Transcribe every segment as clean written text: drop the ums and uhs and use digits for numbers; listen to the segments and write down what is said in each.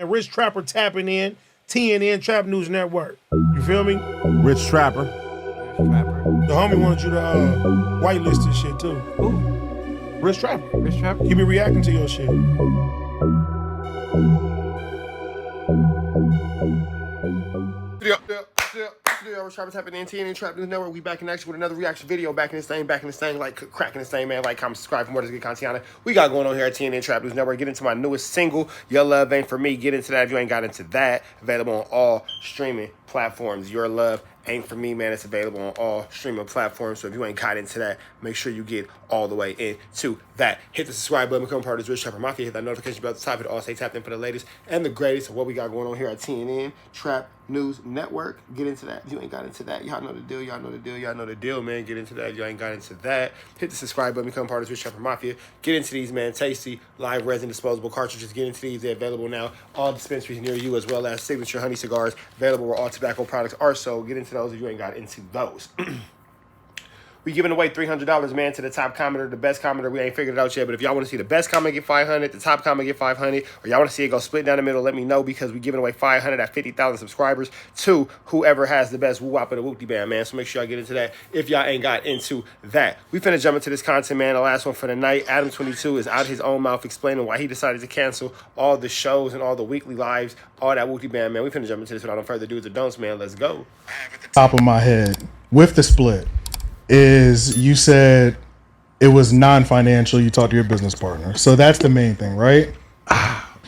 And Rich Trapper tapping in, TNN Trap News Network. You feel me? Rich Trapper. The homie wanted you to whitelist this shit too. Who? Rich Trapper. Rich Trapper? He be reacting to your shit. Rich Trapper tapping in, TNN Trap News Network. We back in action with another reaction video. Back in this thing, like cracking this thing, man. Like, comment, subscribe for more good content on it. We got going on here at TNN Trap News Network. Get into my newest single, Your Love Ain't For Me. Get into that if you ain't got into that. Available on all streaming platforms. Your Love Ain't For Me, man. It's available on all streaming platforms. So if you ain't got into that, make sure you get all the way into that. Hit the subscribe button, become part of this Rich Trapper Mafia. Hit that notification bell at the top. It all stay tapped in for the latest and the greatest of what we got going on here at TNN Trap News Network. Get into that. If you ain't got into that, y'all know the deal. Y'all know the deal. Y'all know the deal, man. Get into that. If you ain't got into that, hit the subscribe button, become part of this Rich Trapper Mafia. Get into these, man. Tasty live resin disposable cartridges. Get into these. They're available now. All dispensaries near you, as well as signature honey cigars available where all tobacco products are sold. Get into those if you ain't got into those. We giving away $300, man, to the top commenter, the best commenter. We ain't figured it out yet, but if y'all want to see the best comment get 500, the top comment get 500, or y'all want to see it go split down the middle, let me know, because we giving away 500 at 50,000 subscribers to whoever has the best woo-wop of the whoop-de band, man. So make sure y'all get into that if y'all ain't got into that. We finna jump into this content, man. The last one for the night. Adam22 is out his own mouth explaining why he decided to cancel all the shows and all the weekly lives, all that whoop-de band, man. We finna jump into this without no further do's or don'ts, man. Let's go. Top of my head with the split is you said it was non-financial. You talked to your business partner, so that's the main thing, right?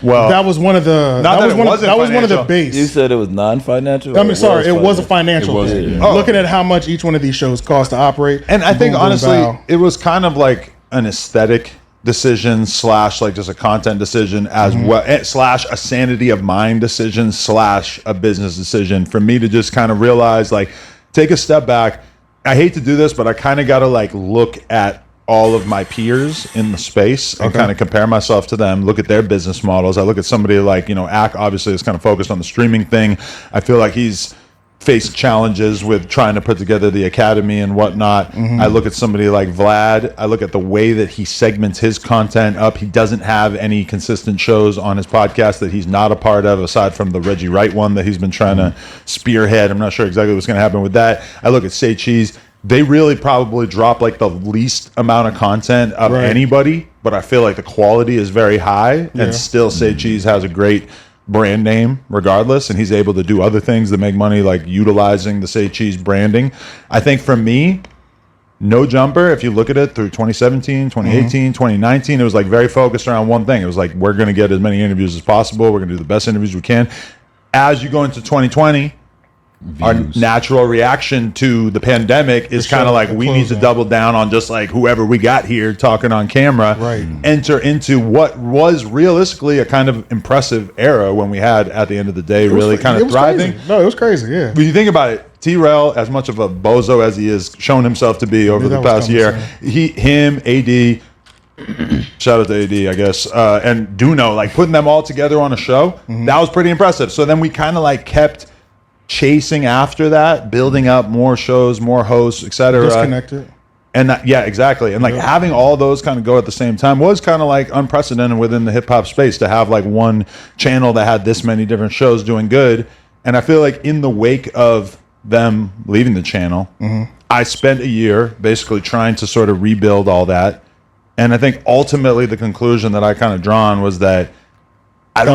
Well, that was one of the that was one of the base. You said it was non-financial. I mean, sorry, it was a financial thing. Yeah. Looking at how much each one of these shows cost to operate, and I think boom, boom, honestly, bow. it was kind of like an aesthetic decision slash like just a content decision as well slash a sanity of mind decision slash a business decision for me to just kind of realize, like, take a step back. I hate to do this, but I kind of got to like look at all of my peers in the space and kind of compare myself to them, look at their business models. I look at somebody like, Ack, obviously is kind of focused on the streaming thing. I feel like he's faced challenges with trying to put together the academy and whatnot. I look at somebody like Vlad. I look at the way that he segments his content up. He doesn't have any consistent shows on his podcast that he's not a part of, aside from the Reggie Wright one that he's been trying to spearhead. I'm not sure exactly what's going to happen with that. I look at Say Cheese. They really probably drop like the least amount of content of anybody, but I feel like the quality is very high, and still Say Cheese has a great brand name regardless, and he's able to do other things that make money, like utilizing the Say Cheese branding. I think for me, No Jumper, if you look at it through 2017, 2018, 2019, it was like very focused around one thing. It was like, we're going to get as many interviews as possible. We're going to do the best interviews we can. As you go into 2020, our natural reaction to the pandemic is kind of like, we need to double down on just like whoever we got here talking on camera, enter into what was realistically a kind of impressive era when we had, at the end of the day, really kind of thriving. Crazy. No, it was crazy, yeah. When you think about it, T-Rail, as much of a bozo as he has shown himself to be over the past year, him, AD, shout out to AD, I guess, and Duno, like putting them all together on a show, that was pretty impressive. So then we kind of like kept chasing after that, building up more shows, more hosts, etc. Disconnected. And that, yeah, exactly. And like having all those kind of go at the same time was kind of like unprecedented within the hip hop space, to have like one channel that had this many different shows doing good. And I feel like in the wake of them leaving the channel, I spent a year basically trying to sort of rebuild all that. And I think ultimately the conclusion that I kind of drawn was that I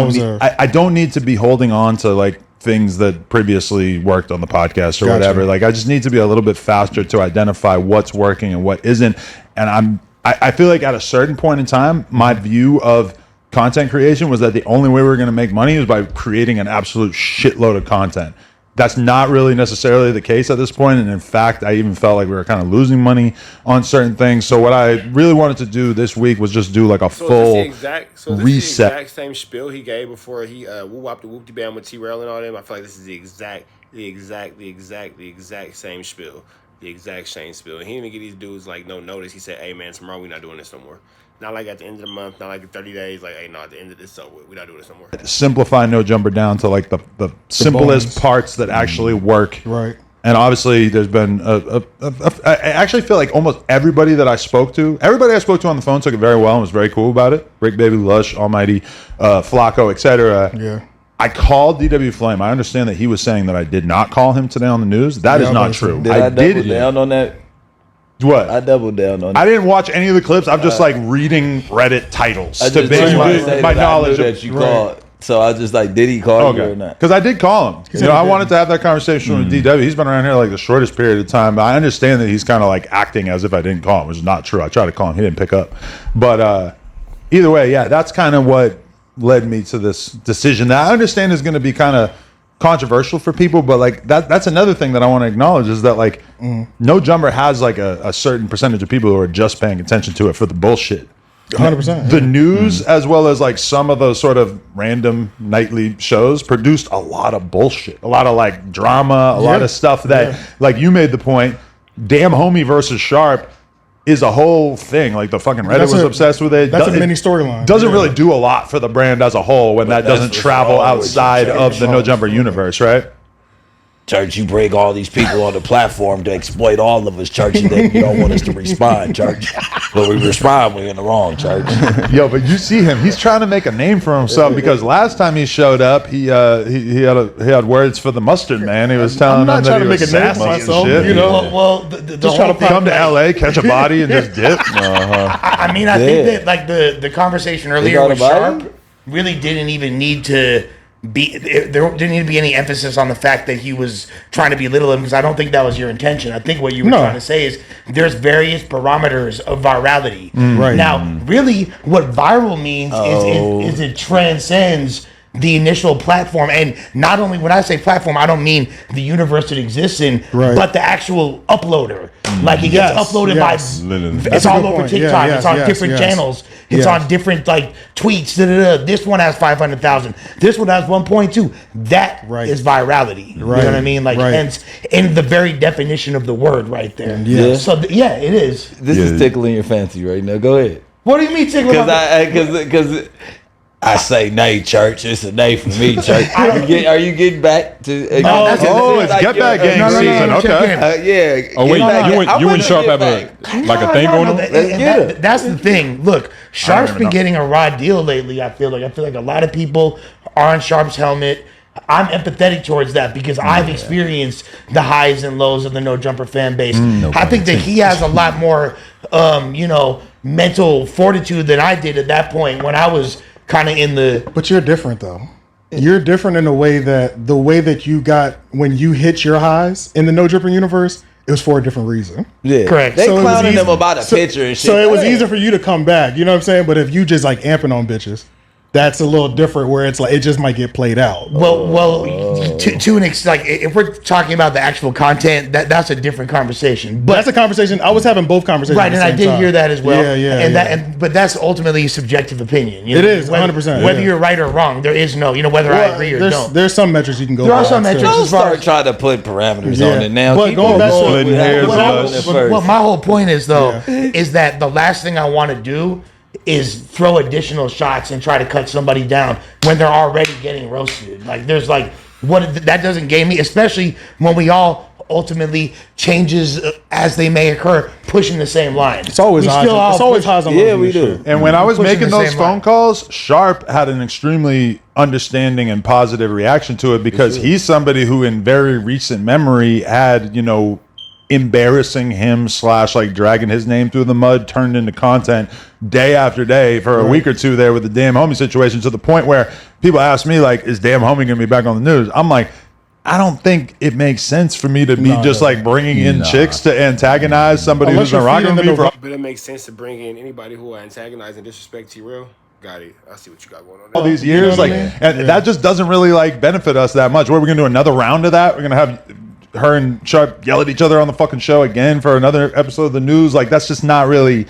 don't need to be holding on to like things that previously worked on the podcast or whatever. Like, I just need to be a little bit faster to identify what's working and what isn't. And I feel like at a certain point in time, my view of content creation was that the only way we were going to make money was by creating an absolute shitload of content. That's not really necessarily the case at this point, and in fact, I even felt like we were kind of losing money on certain things. So what I really wanted to do this week was just do like a full reset. The exact same spiel he gave before he woo-wop the whoop-de band with T-Rail and all them. I feel like this is the exact same spiel. The exact same spiel. He didn't even get these dudes like no notice. He said, "Hey man, tomorrow we're not doing this no more." Not like at the end of the month, not like in 30 days, like, hey, no, at the end of this, so we're not doing this no more. Simplify No Jumper down to like the simplest parts that actually work. Right. And obviously, there's been I actually feel like almost everybody that I spoke to on the phone took it very well and was very cool about it. Bricc, Baby, Lush, Almighty, Flacco, etc. Yeah. I called DW Flame. I understand that he was saying that I did not call him today on the news. That is not true. Did I double down on that? What? I doubled down on I that. didn't watch any of the clips. I'm just like reading Reddit titles I to just base wanted to say my that I knowledge knew of that you called. So I was just like, did he call you or not? Because I did call him. You know, I wanted to have that conversation with DW. He's been around here like the shortest period of time. But I understand that he's kind of like acting as if I didn't call him, which is not true. I tried to call him. He didn't pick up. But either way, yeah, that's kind of what led me to this decision that I understand is going to be kind of controversial for people. But like that's another thing that I want to acknowledge is that like No Jumper has like a certain percentage of people who are just paying attention to it for the bullshit. 100%. The news, as well as like some of those sort of random nightly shows, produced a lot of bullshit, a lot of like drama, a lot of stuff that, like you made the point, Damn Homie versus Sharp is a whole thing. Like the fucking Reddit was obsessed with it. That's a mini storyline. Doesn't really do a lot for the brand as a whole when that doesn't travel outside of the No Jumper universe, right? Church, you bring all these people on the platform to exploit all of us, Church, and then you don't want us to respond, Church. But we respond, we're in the wrong, Church. Yo, but you see him. He's trying to make a name for himself because last time he showed up, he had words for the Mustard Man. He was telling I'm not him trying that to he make was a name for sassy and myself, shit. you know. The whole thing, Come to LA, catch a body, and just dip. I mean, I think that like the conversation earlier got with a body? Sharp really didn't even need to be. There didn't need to be any emphasis on the fact that he was trying to belittle him because I don't think that was your intention. I think what you were trying to say is there's various parameters of virality. Right. Now, really, what viral means is it transcends the initial platform, and not only when I say platform, I don't mean the universe it exists in, but the actual uploader. Like it gets uploaded by, it's all over point. TikTok. Yeah, it's on different channels. It's on different like tweets. This one has 500,000. This one has 1.2. That is virality. You know what I mean? Like, and in the very definition of the word, right there. Yeah. So it is. This is tickling your fancy right now. Go ahead. What do you mean tickling? Because I say nay, Church. It's a nay for me, Church. Are you getting back to? It's Get Back Gang season. Okay. Yeah. Oh wait, you and Sharp have like a thing going on? That's the thing. Look, Sharp's been getting a raw deal lately. I feel like a lot of people are on Sharp's helmet. I'm empathetic towards that because I've experienced the highs and lows of the No Jumper fan base. I think that he has a lot more, mental fortitude than I did at that point when I was kind of in the. But you're different though. You're different in the way that you got when you hit your highs in the No Jumper universe. It was for a different reason. Yeah, correct. They clowning them about a picture and shit. So it was easier for you to come back. You know what I'm saying? But if you just like amping on bitches, that's a little different. Where it's like it just might get played out. Well, to an extent, like if we're talking about the actual content, that's a different conversation. But that's a conversation. I was having both conversations, right? And I did hear that as well. Yeah. But that's ultimately a subjective opinion. It is 100%. Whether you're right or wrong, there is no, whether I agree or don't. There's some metrics you can go. There are some metrics. Don't start trying to put parameters on it now. But going back to what my whole point is though, is that the last thing I want to do is throw additional shots and try to cut somebody down when they're already getting roasted. Like there's like that doesn't gain me, especially when we all ultimately changes as they may occur, pushing the same line. It's always highs on yeah, we do. And when I was making those phone calls, Sharp had an extremely understanding and positive reaction to it because he's somebody who in very recent memory had, embarrassing him / like dragging his name through the mud turned into content day after day for a week or two there with the Damn Homie situation, to the point where people ask me like, is Damn Homie gonna be back on the news? I'm like, I don't think it makes sense for me to be like bringing in chicks to antagonize somebody who's been rocking with me for. But it makes sense to bring in anybody who are antagonizing, disrespect T-Real. Got it. I see what you got going on there. All these years, and that just doesn't really like benefit us that much. What, we're gonna do another round of that? We're gonna have her and Sharp yell at each other on the fucking show again for another episode of the news. Like, that's just not really.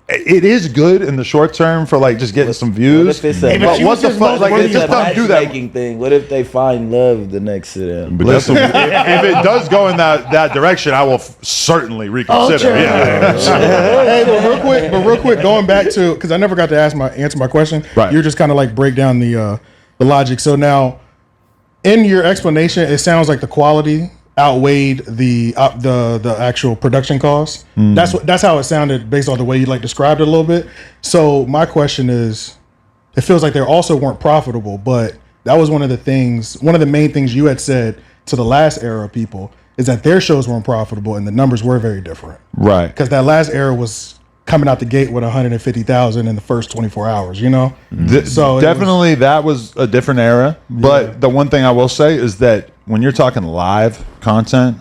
It is good in the short term for like just getting some views. What if but what the fuck? Like, it just don't do that. Thing. What if they find love the next sit down? Listen, if it does go in that direction, I will certainly reconsider. Hey, but real quick, going back to, because I never got to answer my question. Right. You're just kind of like break down the logic. So now, in your explanation, it sounds like the quality outweighed the actual production costs. That's how it sounded based on the way you like described it a little bit. So my question is, it feels like they also weren't profitable, but that was one of the main things you had said to the last era of people is that their shows weren't profitable and the numbers were very different. Right. Because that last era was coming out the gate with 150,000 in the first 24 hours, you know? So definitely that was a different era. But the one thing I will say is that when you're talking live content,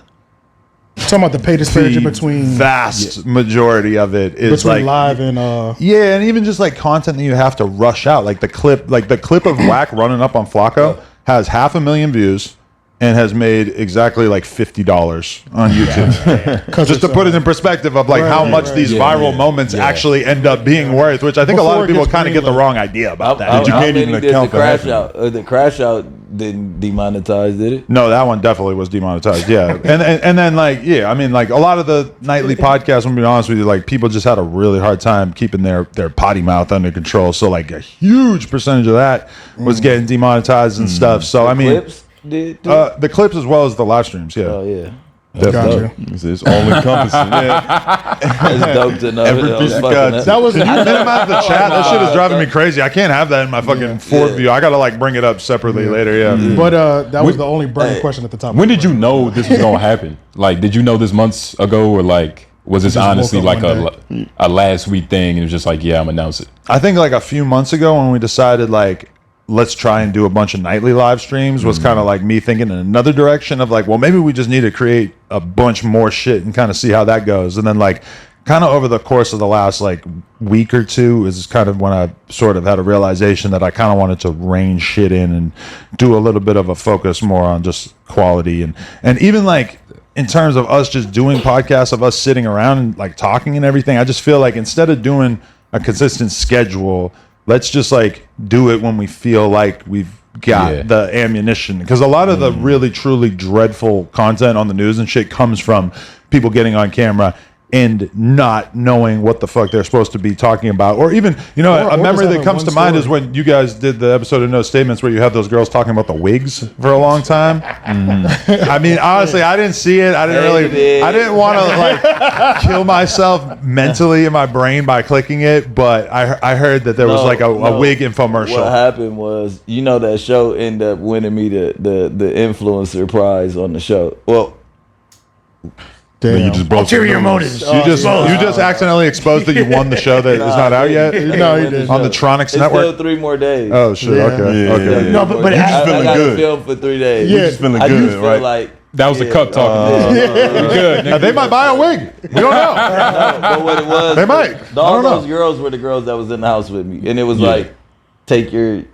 talking about the pay disparity between vast majority of it is between like live and and even just like content that you have to rush out, like the clip of Whack running up on Flacco has 500,000 views and has made exactly like $50 on YouTube. Just to put it in perspective of like how much these viral moments actually end up being worth, which I think a lot of people kind of get the wrong idea about that. You can't even account for crash out. The crash out didn't demonetize, did it? No, that one definitely was demonetized. Yeah, and then like I mean like a lot of the nightly podcasts. I'm gonna be honest with you, like people just had a really hard time keeping their potty mouth under control. So like a huge percentage of that was getting demonetized and stuff. So I mean. Clips did the clips as well as the live streams, Oh yeah. Gotcha. It's all encompassing. That's dope to know. Every piece of guts. That was minimize the chat. That shit is driving me crazy. I can't have that in my fucking fourth view. I gotta like bring it up separately later. Yeah. But that was the only burning question at the top. When did you know this was gonna happen? Like, did you know this months ago, or like was this honestly like a last week thing? And it was just like, yeah, I'm announce it. I think like a few months ago when we decided like let's try and do a bunch of nightly live streams was kind of like me thinking in another direction of like, well, maybe we just need to create a bunch more shit and kind of see how that goes. And then like kind of over the course of the last like week or two is kind of when I sort of had a realization that I kind of wanted to rein shit in and do a little bit of a focus more on just quality and even like in terms of us just doing podcasts of us sitting around and like talking and everything. I just feel like instead of doing a consistent schedule, let's just like do it when we feel like we've got the ammunition. Because a lot of the really, truly dreadful content on the news and shit comes from people getting on camera and not knowing what the fuck they're supposed to be talking about. Or even, you know, a memory that comes to mind is when you guys did the episode of No Statements where you have those girls talking about the wigs for a long time. I mean, honestly, I didn't see it. I didn't want to like kill myself mentally in my brain by clicking it, but I heard that there was like a wig infomercial. What happened was, you know, that show ended up winning me the influencer prize on the show. Well, Then you just broke ulterior motives. You just accidentally exposed that you won the show that is not out yet. No, you didn't. On the Tronics it's Network. still 3 more days. Oh shit! Yeah. Okay. No, but You just I feeling got good. to film for 3 days. Yeah. You just feeling I good, just feel right? like That was the cup talking. Good. Now, they might buy a wig. We don't know. but what it was, They might. All I don't know. those girls were the girls that was in the house with me, and it was like, take your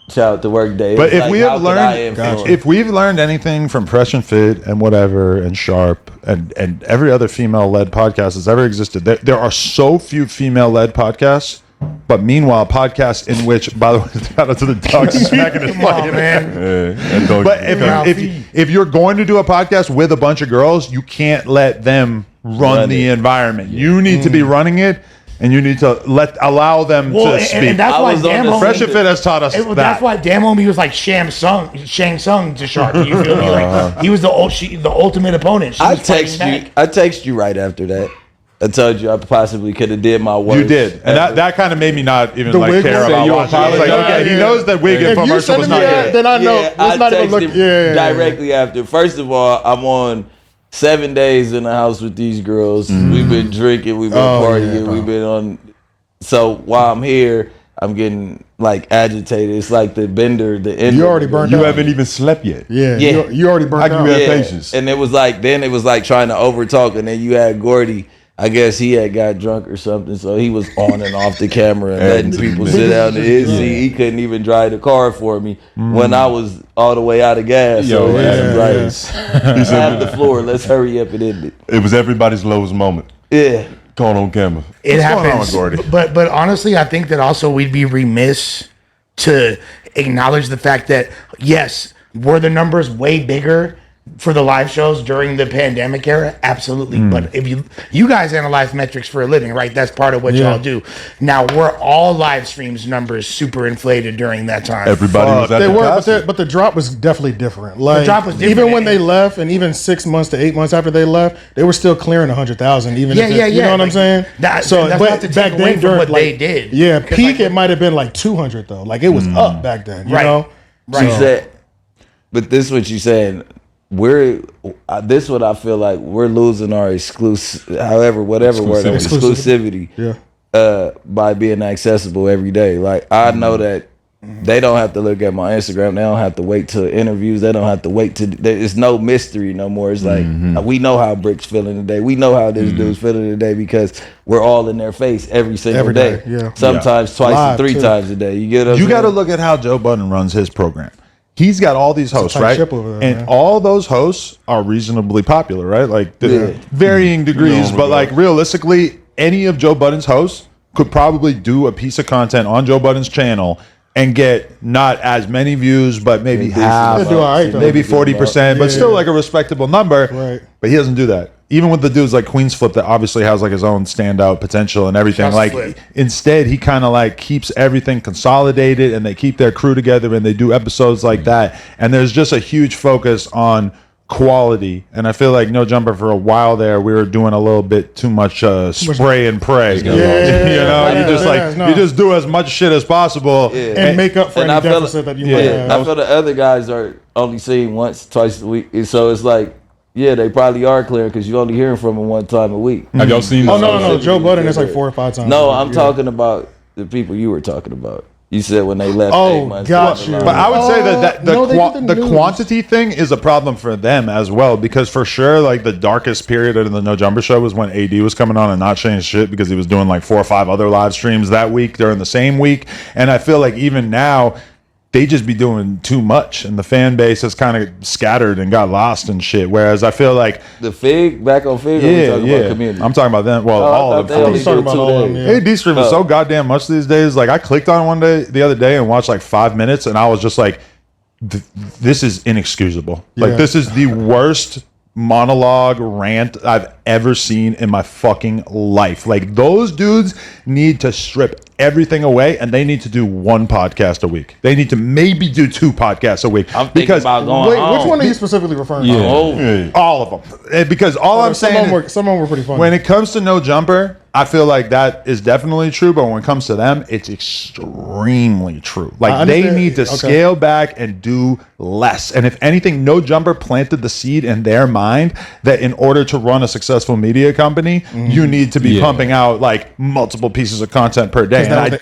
child to work day. But It's if like, we how have could I learned, influence? if we've learned anything from Fresh and Fit and whatever and Sharp and every other female-led podcast that's ever existed, there are so few female-led podcasts. But meanwhile, podcasts in which, by the way, shout out to the dog smacking his fucking Man. But if you're going to do a podcast with a bunch of girls, you can't let them run the environment. You need to be running it, and you need to allow them to speak. And that's why Dan Fresh and Fit has taught us that. That's why Dan Homie was like Shang Tsung to Sharp. You feel me? Like he was the ultimate opponent. She I was fighting text you. back. I text you right after that. I told you I possibly could have did my work. You did, and that kind of made me not even The like wig care one? about You watching. I was like, apologize. okay, he knows that wig If you infomercial send was me not that, good. then I know. Yeah, Let's not even look. texted directly after. First of all, I'm on 7 days in the house with these girls. We've been drinking, we've been partying, we've been on. So while I'm here, I'm getting like agitated. It's like the bender, the end. You already burned You out. haven't even slept yet. Yeah, Yeah. You already burned I give out. you that patience. And it was like trying to overtalk, and then you had Gordy. I guess he had got drunk or something, so he was on and off the camera and letting people sit down in his seat. He couldn't even drive the car for me when I was all the way out of gas. Yo, so he Adam, was like, have the floor. Let's hurry up and end it. It was everybody's lowest moment. Yeah. Caught on camera. It going on happens. with Gordy? But honestly, I think that also we'd be remiss to acknowledge the fact that yes, were the numbers way bigger for the live shows during the pandemic era, absolutely. But if you guys analyze metrics for a living, right? That's part of what y'all do. Now, were all live streams numbers super inflated during that time? Everybody was at They the were, concert. but the drop was definitely different. Like, drop was different. even when they left, and even 6 months to 8 months after they left, they were still clearing 100,000. Even if you know what I'm saying? So that's not to take away from what they did. Yeah, peak it might have been like 200 though. Like it was up back then. You know? Right. So, but this is what you saying. This is what I feel like we're losing our whatever word, exclusivity. By being accessible every day. Like I know that they don't have to look at my Instagram. They don't have to wait to interviews. They don't have to wait there's no mystery no more. It's like we know how Brick's feeling today. We know how this dude's feeling today because we're all in their face every single day. Yeah. Sometimes twice Live, and 3 times a day. You get what I'm You got to saying? look at how Joe Budden runs his program. He's got all these hosts, tight right? ship over there, and man. all those hosts are reasonably popular, right? Like varying degrees, but like realistically, any of Joe Budden's hosts could probably do a piece of content on Joe Budden's channel and get not as many views, but maybe half, They do all right, though. maybe 40%, but still like a respectable number. Right. But he doesn't do that. Even with the dudes like Queen's Flip that obviously has like his own standout potential and everything. Just like Flip. instead he kind of like keeps everything consolidated and they keep their crew together and they do episodes like that. And there's just a huge focus on quality. And I feel like No Jumper for a while there, we were doing a little bit too much spray and pray. Yeah. You just do as much shit as possible. And make up for any deficit that you might have. I feel the other guys are only seen once, twice a week. And so it's like, yeah, they probably are clear because you only hearing from them one time a week. Have y'all seen? Oh no, Joe Budden is like 4 or 5 times. No, I'm talking about the people you were talking about. You said when they left. Oh, 8 months got ago. you. But I would say that no, they did the the news. quantity thing is a problem for them as well, because for sure, like the darkest period of the No Jumper show was when AD was coming on and not saying shit because he was doing like 4 or 5 other live streams that week during the same week. And I feel like even now they just be doing too much, and the fan base has kind of scattered and got lost and shit. Whereas I feel like the Fig back on Fig. Or we talking about community? I'm talking about them. Well, all of them. He's talking about all of them. Yeah. AD stream is so goddamn much these days. Like I clicked on the other day and watched like 5 minutes, and I was just like, "This is inexcusable. Like this is the worst monologue rant I've ever seen in my fucking life. Like those dudes need to strip everything away, and they need to do 1 podcast a week. They need to maybe do 2 podcasts a week. I'm thinking about going Wait, home. which one are you specifically referring to? All of them. Because all I'm saying some of them were pretty funny. when it comes to No Jumper, I feel like that is definitely true, but when it comes to them, it's extremely true. Like they need to scale back and do less. And if anything, No Jumper planted the seed in their mind that in order to run a successful media company, you need to be pumping out like multiple pieces of content per day. And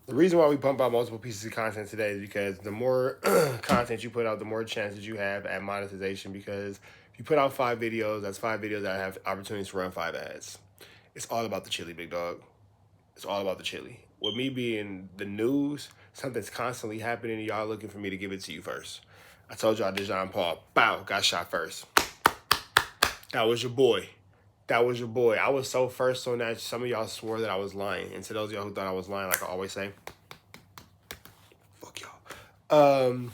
The reason why we pump out multiple pieces of content today is because the more content you put out, the more chances you have at monetization. Because if you put out 5 videos, that's 5 videos that have opportunities to run 5 ads. It's all about the chili, big dog. It's all about the chili. With me being the news, something's constantly happening and y'all looking for me to give it to you first. I told y'all Dejan Paul, bow, got shot first. That was your boy. That was your boy. I was so first on that, some of y'all swore that I was lying. And to those of y'all who thought I was lying, like I always say, fuck y'all.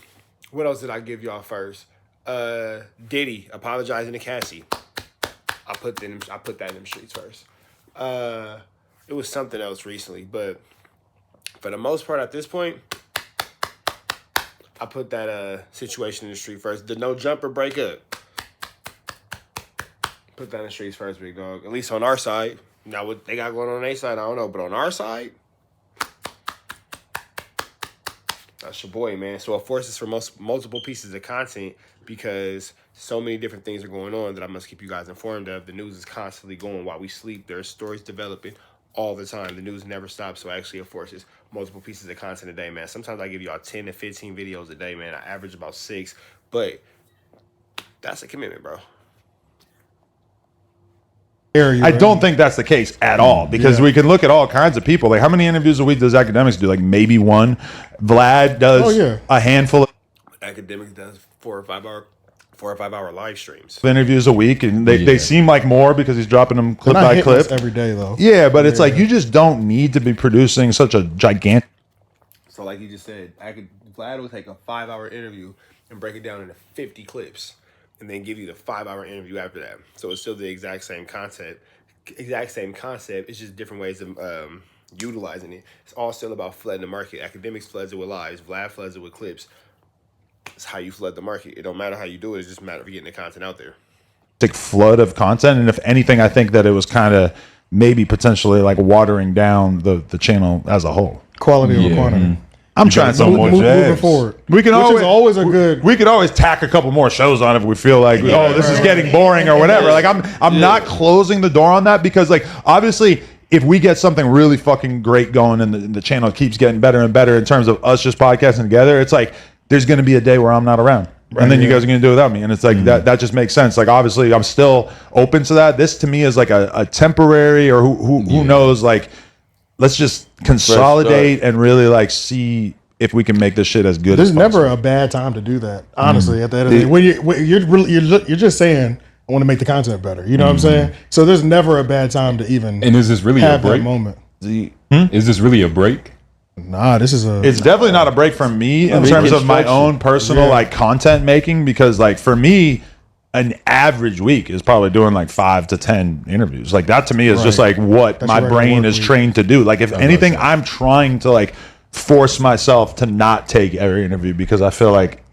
What else did I give y'all first? Diddy apologizing to Cassie. I put that in them streets first. It was something else recently, but for the most part at this point, I put that situation in the street first. The No Jumper breakup. Put that in the streets first, big dog. At least on our side. Now what they got going on their side, I don't know. But on our side, that's your boy, man. So it forces for multiple pieces of content because so many different things are going on that I must keep you guys informed of. The news is constantly going while we sleep. There's stories developing all the time. The news never stops, so actually it forces multiple pieces of content a day, man. Sometimes I give y'all 10 to 15 videos a day, man. I average about 6, but that's a commitment, bro. I don't think that's the case at all, because we can look at all kinds of people. Like, how many interviews a week does Academics do? Like, maybe 1. Vlad does a handful of Academics does 4 or 5 hour live streams. interviews a week, and they seem like more because he's dropping them clip by clip every day, though. Yeah, but it's like you just don't need to be producing such a gigantic. So like you just said, Vlad will take a 5-hour interview and break it down into 50 clips, and then give you the 5-hour interview after that. So it's still the exact same concept. It's just different ways of utilizing it. It's all still about flooding the market. Academics floods it with lies. Vlad floods it with clips. It's how you flood the market. It don't matter how you do it. It's just a matter of getting the content out there. Flood of content, and if anything, I think that it was kind of maybe potentially like watering down the channel as a whole. Quality over quantity. I'm trying to moving forward. We could always tack a couple more shows on if we feel like this is getting boring or whatever. Like I'm not closing the door on that, because like obviously if we get something really fucking great going and the channel keeps getting better and better in terms of us just podcasting together, it's like there's going to be a day where I'm not around. Right, and then you guys are going to do it without me. And it's like, that just makes sense. Like, obviously, I'm still open to that. This, to me, is like a temporary, or who knows, like, let's just consolidate and really, like, see if we can make this shit as good as possible. There's never a bad time to do that, honestly, at the end of the day. When you're just saying, I want to make the content better. You know what I'm saying? So there's never a bad time to even and is this really have a break? that moment. Is this really a break? Nah, it's definitely not a break from me in terms of my own personal like content making, because like for me, an average week is probably doing like 5 to 10 interviews. Like that to me is just like what my brain is trained to do. Like if anything, I'm trying to like force myself to not take every interview, because I feel like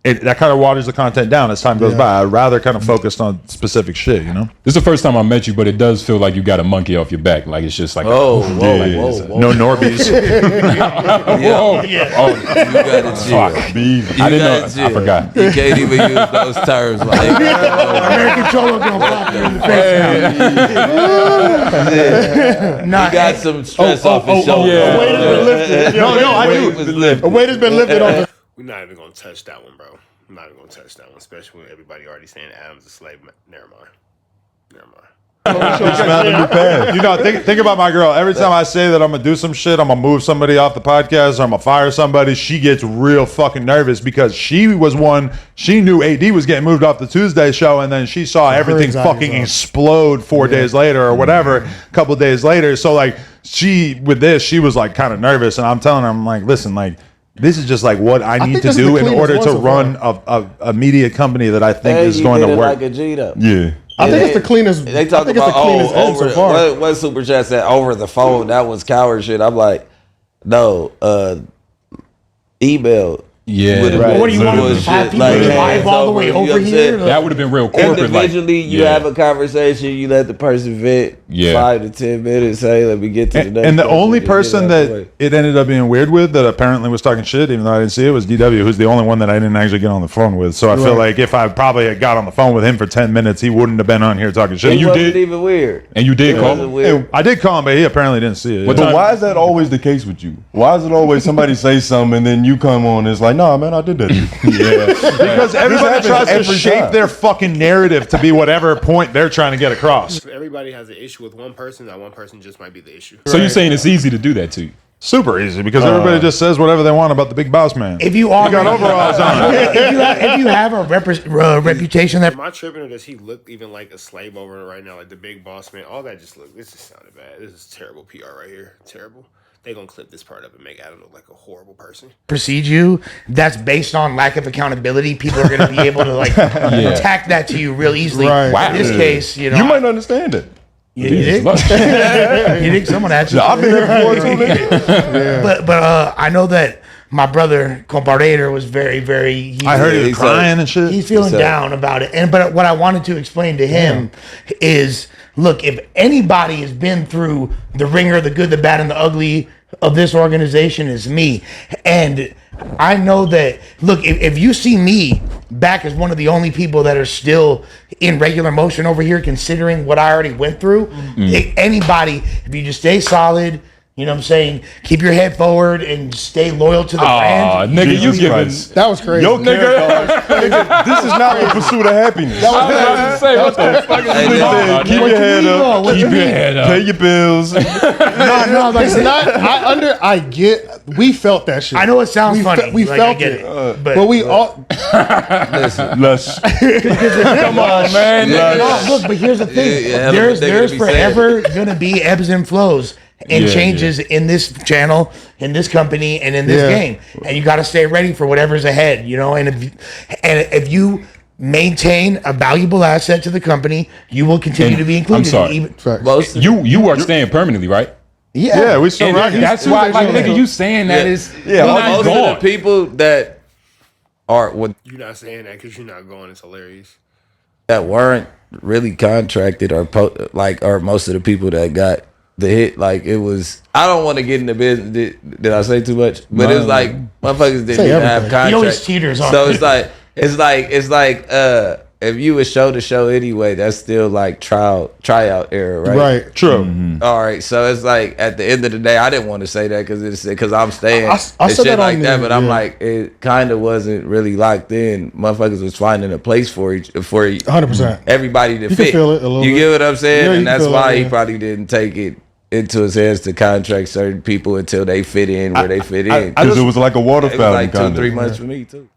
that kind of waters the content down as time goes by. I'd rather kind of focus on specific shit, you know? This is the first time I met you, but it does feel like you got a monkey off your back. Like it's just like, whoa. No Norbies. Oh, you got to chill. I didn't know. I forgot. You can't even use those terms. Like, American Cholo gonna pop you in the face now. you got some stress off his shoulder. A weight has been lifted. A weight has been lifted off. We're not even going to touch that one, bro. I'm not even going to touch that one, especially when everybody already saying Adam's a slave. Never mind. You know, think about my girl. Every time I say that I'm gonna do some shit, I'm gonna move somebody off the podcast, or I'm gonna fire somebody, she gets real fucking nervous, because she knew AD was getting moved off the Tuesday show, and then she saw everything fucking explode 4 days later or whatever, a couple days later. So like she was like kind of nervous, and I'm telling her, I'm like, listen, like, this is just like what I need to do in order to run a media company that I think is going to work. Like a G-Up. Yeah. I think it's the cleanest. They talk about end so far. What Super Chat said over the phone. That was coward shit. I'm like, no, email. Yeah, right. What do you want to have people live all the way over here? That would have been real corporate. Individually, you have a conversation. You let the person vent 5 to 10 minutes. Hey, let me get to the next. And the only person that it ended up being weird with, that apparently was talking shit, even though I didn't see it, was DW, who's the only one that I didn't actually get on the phone with. So I feel like if I probably had got on the phone with him for 10 minutes, he wouldn't have been on here talking shit. And you did even weird. And you did call him. I did call him, but he apparently didn't see it. But why is that always the case with you? Why is it always somebody say something and then you come on and it's like, nah, man, I did that. Because everybody tries to shape their fucking narrative to be whatever point they're trying to get across. Everybody has an issue with one person. That one person just might be the issue. So you're saying it's easy to do that to you? Super easy, because everybody just says whatever they want about the big boss man. If you are got overalls on, if you have a reputation that. Am I tripping, or does he look even like a slave over right now, like the big boss man? All that just look. This just sounded bad. This is terrible PR right here. Terrible. They gonna clip this part up and make Adam look like a horrible person. Precede you. That's based on lack of accountability. People are gonna be able to like attack that to you real easily. Right. Wow. In this case, you know, you might understand it. You think? You think someone actually? I've been here before too, man. But I know that my brother Comparator was very, very. I heard he was crying and shit. He's feeling down about it. But what I wanted to explain to him is, look, if anybody has been through the ringer, the good, the bad, and the ugly of this organization, is me. And I know that, look, if you see me back as one of the only people that are still in regular motion over here, considering what I already went through, anybody, if you just stay solid, you know what I'm saying, keep your head forward and stay loal to the brand. Nigga, you giving... That was crazy. Yo, nigga, this is not the pursuit of happiness. What the fuck is Keep your head up. Keep your head up. Pay your bills. No, it's not. I get. We felt that shit. I know it sounds funny. We like, felt I get it. But we all. Lush. Come on, man. No, look, but here's the thing. There's forever gonna be ebbs and flows. and Yeah, changes in this channel, in this company, and in this Yeah. game. And you got to stay ready for whatever's ahead, you know. And if you maintain a valuable asset to the company, you will continue And to be included. I'm sorry. Even, Facts. Most of You are staying permanently, right? Yeah, we still And rocking. that's why, like, nigga, you saying that is Yeah, you're not most gone. of the people that are what You're not saying that because you're not going. It's hilarious. that weren't really contracted or or most of the people that got the hit, like it was. I don't want to get into business. Did I say too much? But it's like motherfuckers didn't Say even have everything. contracts. You always cheaters on So it. it's like if you would show the show anyway, that's still like tryout era, right? Right. True. All right, so it's like at the end of the day, I didn't want to say that because I'm staying I and said shit that like on that, the- but I'm yeah. like it kind of wasn't really locked in. Motherfuckers was finding a place for 100%. everybody to You can fit. feel it a little You bit. get what I'm saying, Yeah, you and can that's feel why it, he yeah. probably didn't take it into his hands to contract certain people until they fit in where they fit in. Because it was like a water It was fountain like kind 2-3 of. months for me too.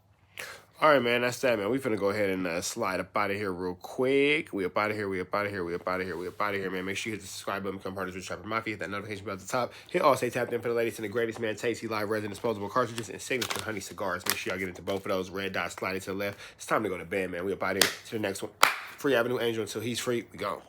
All right, man. That's that, man. We finna go ahead and slide up out of here real quick. We up out of here. We up out of here. We up out of here. We up out of here, man. Make sure you hit the subscribe button, become partners with Trapper Mafia. Hit that notification bell at the top. Hit all stay tapped in for the latest and the greatest, man. Tasty live resin disposable cartridges and signature honey cigars. Make sure y'all get into both of those. Red dots sliding to the left. It's time to go to bed, man. We up out of here to the next one. Free Avenue Angel until he's free. We gone.